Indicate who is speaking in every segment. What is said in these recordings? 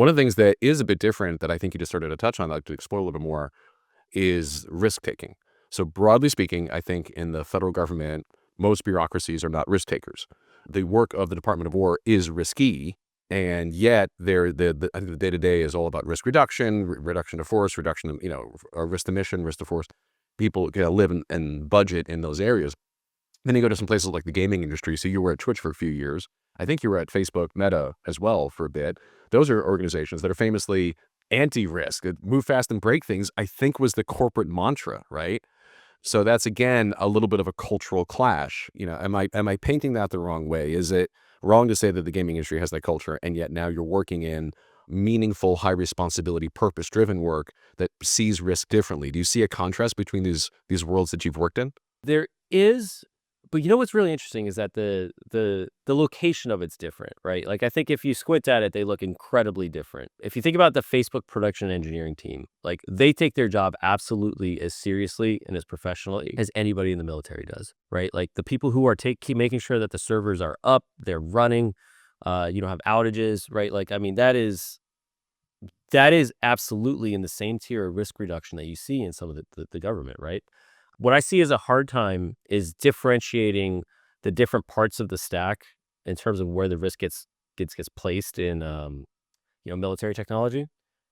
Speaker 1: One of the things that is a bit different that I think you just started to touch on, I'd like to explore a little bit more, is risk taking. So broadly speaking, I think in the federal government, most bureaucracies are not risk takers. The work of the Department of War is risky, and yet I think the day to day is all about risk reduction, reduction to force, reduction of risk to mission, risk to force. People live and budget in those areas. Then you go to some places like the gaming industry. So you were at Twitch for a few years. I think you were at Facebook, Meta as well for a bit. Those are organizations that are famously anti-risk. Move fast and break things, I think, was the corporate mantra, right? So that's again a little bit of a cultural clash. Am I painting that the wrong way? Is it wrong to say that the gaming industry has that culture, and yet now you're working in meaningful, high responsibility, purpose-driven work that sees risk differently? Do you see a contrast between these worlds that you've worked in?
Speaker 2: There is, but you know what's really interesting is that the location of it's different, right? Like I think if you squint at it, they look incredibly different. If you think about the Facebook production engineering team, like they take their job absolutely as seriously and as professionally as anybody in the military does, right? Like the people who are keep making sure that the servers are up, they're running, you don't have outages, right? Like I mean that is absolutely in the same tier of risk reduction that you see in some of the government, right? What I see as a hard time is differentiating the different parts of the stack in terms of where the risk gets placed in military technology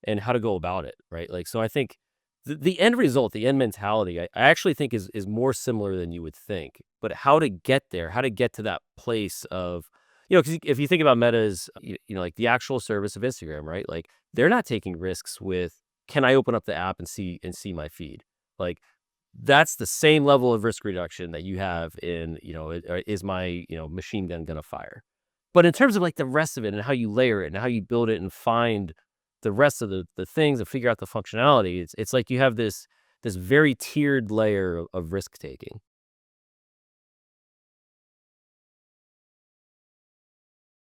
Speaker 2: and how to go about it, right? Like so I think the end result, the end mentality, I actually think is more similar than you would think. But how to get there, how to get to that place of, because if you think about Meta's, like the actual service of Instagram, right? Like they're not taking risks with, can I open up the app and see my feed? Like that's the same level of risk reduction that you have in, is my, machine gun gonna fire? But in terms of like the rest of it and how you layer it and how you build it and find the rest of the things and figure out the functionality, it's like you have this very tiered layer of risk taking.